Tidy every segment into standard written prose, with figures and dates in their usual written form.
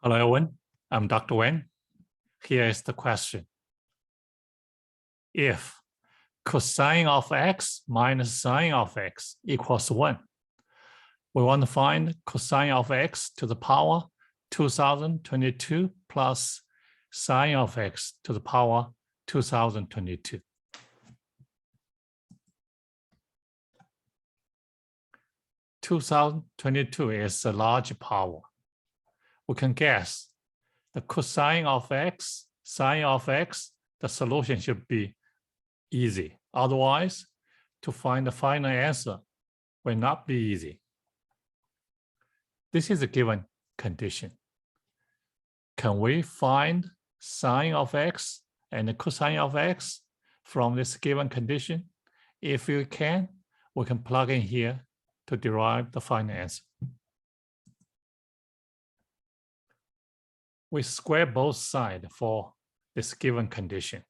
Hello, everyone. I'm Dr. Wen. Here is the question. If cosine of x minus sine of x equals 1, we want to find cosine of x to the power 2022 plus sine of x to the power 2022. (2022) is a large power. We can guess the cosine of x, sine of x, the solution should be easy. Otherwise, to find the final answer will not be easy. This is a given condition. Can we find sine of x and the cosine of x from this given condition? If we can plug in here to derive the final answer. We square both sides for this given condition.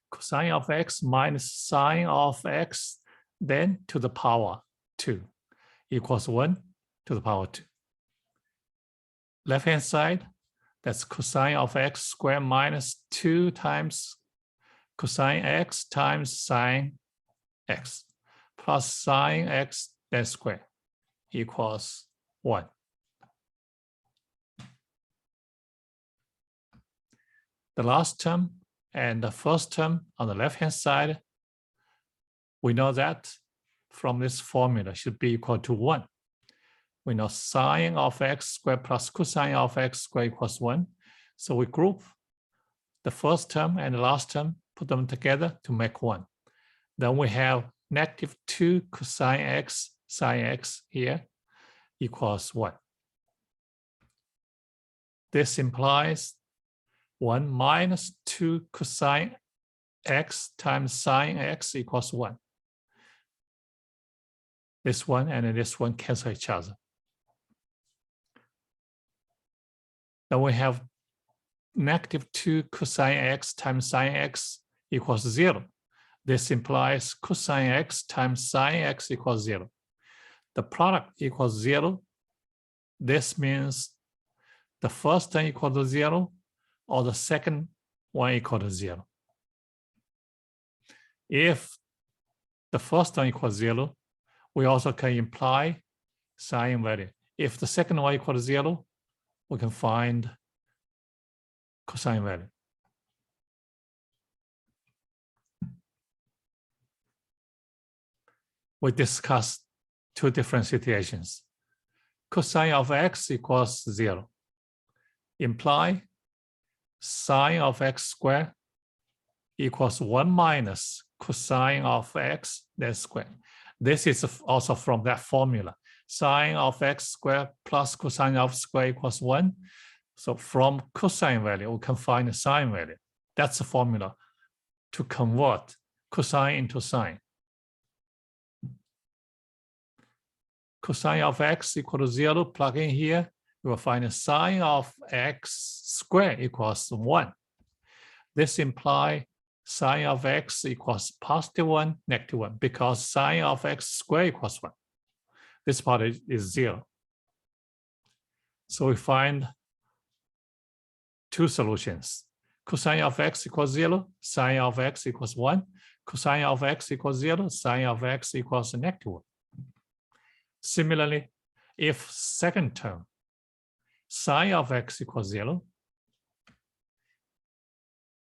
Cosine of x minus sine of x, then to the power 2 equals 1 to the power 2. Left-hand side, that's cosine of x squared minus 2 times cosine x times sine x plus sine x then squared equals 1. The last term and the first term on the left-hand side, we know that from this formula should be equal to 1. We know sine of x squared plus cosine of x squared equals 1. So we group the first term and the last term, put them together to make 1. Then we have negative 2 cosine x sine x here equals 1. This implies 1 minus 2 cosine x times sine x equals 1. This one and this one cancel each other. Then we have negative 2 cosine x times sine x equals 0. This implies cosine x times sine x equals 0. The product equals 0. This means the first term equal to 0 or the second one equal to 0. If the first term equals 0, we also can imply sine value. If the second one equal to 0, we can find cosine value. We discussed two different situations. Cosine of x equals 0. Imply sine of x squared equals 1 minus cosine of x then squared. This is also from that formula. Sine of x squared plus cosine of squared equals 1. So from cosine value, we can find the sine value. That's the formula to convert cosine into sine. Cosine of x equal to 0, plug in here, we will find the sine of x squared equals 1. This implies sine of x equals positive 1, negative 1, because sine of x squared equals 1. This part is 0. So we find two solutions. Cosine of x equals 0, sine of x equals 1. Cosine of x equals 0, sine of x equals negative 1. Similarly, if second term, sine of x equals 0,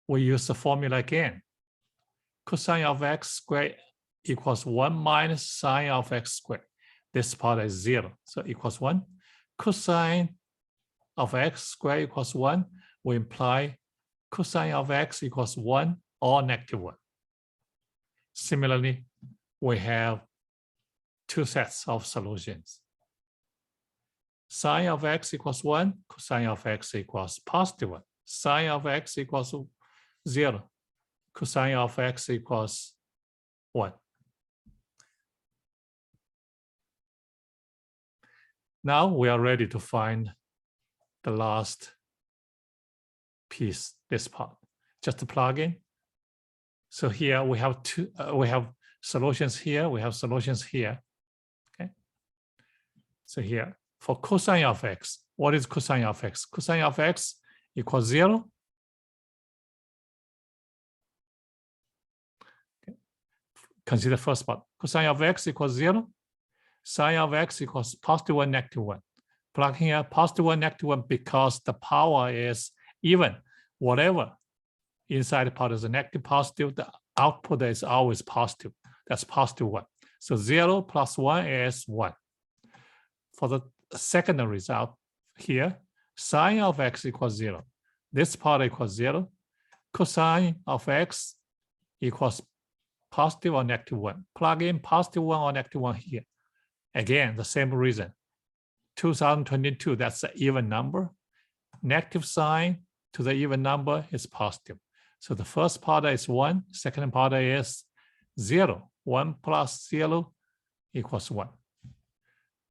we use the formula again. Cosine of x squared equals 1 minus sine of x squared. This part is 0, so equals 1. Cosine of x squared equals 1, we imply cosine of x equals 1 or negative 1. Similarly, we have two sets of solutions. Sine of x equals 1, cosine of x equals positive 1. Sine of x equals 0, cosine of x equals 1. Now we are ready to find the last piece, this part. Just to plug in. So here we have we have solutions here, we have solutions here. Okay. So here For cosine of x, what is cosine of x? Cosine of x equals 0. Okay. Consider first part. Cosine of x equals 0. Sine of x equals +1, -1. Plug here +1, -1 because the power is even. Whatever inside the part is a negative positive, the output is always positive. That's +1. So 0 + 1 is 1. For the second result here, sine of x equals 0. This part equals 0. Cosine of x equals positive or -1. Plug in +1 or -1 here. Again, the same reason. 2022, that's an even number. Negative sign to the even number is positive. So the first part is 1, second part is 0. 1 + 0 equals 1.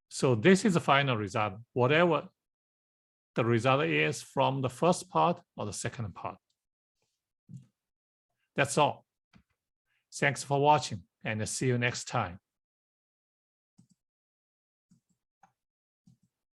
So this is the final result, whatever the result is from the first part or the second part. That's all. Thanks for watching and see you next time.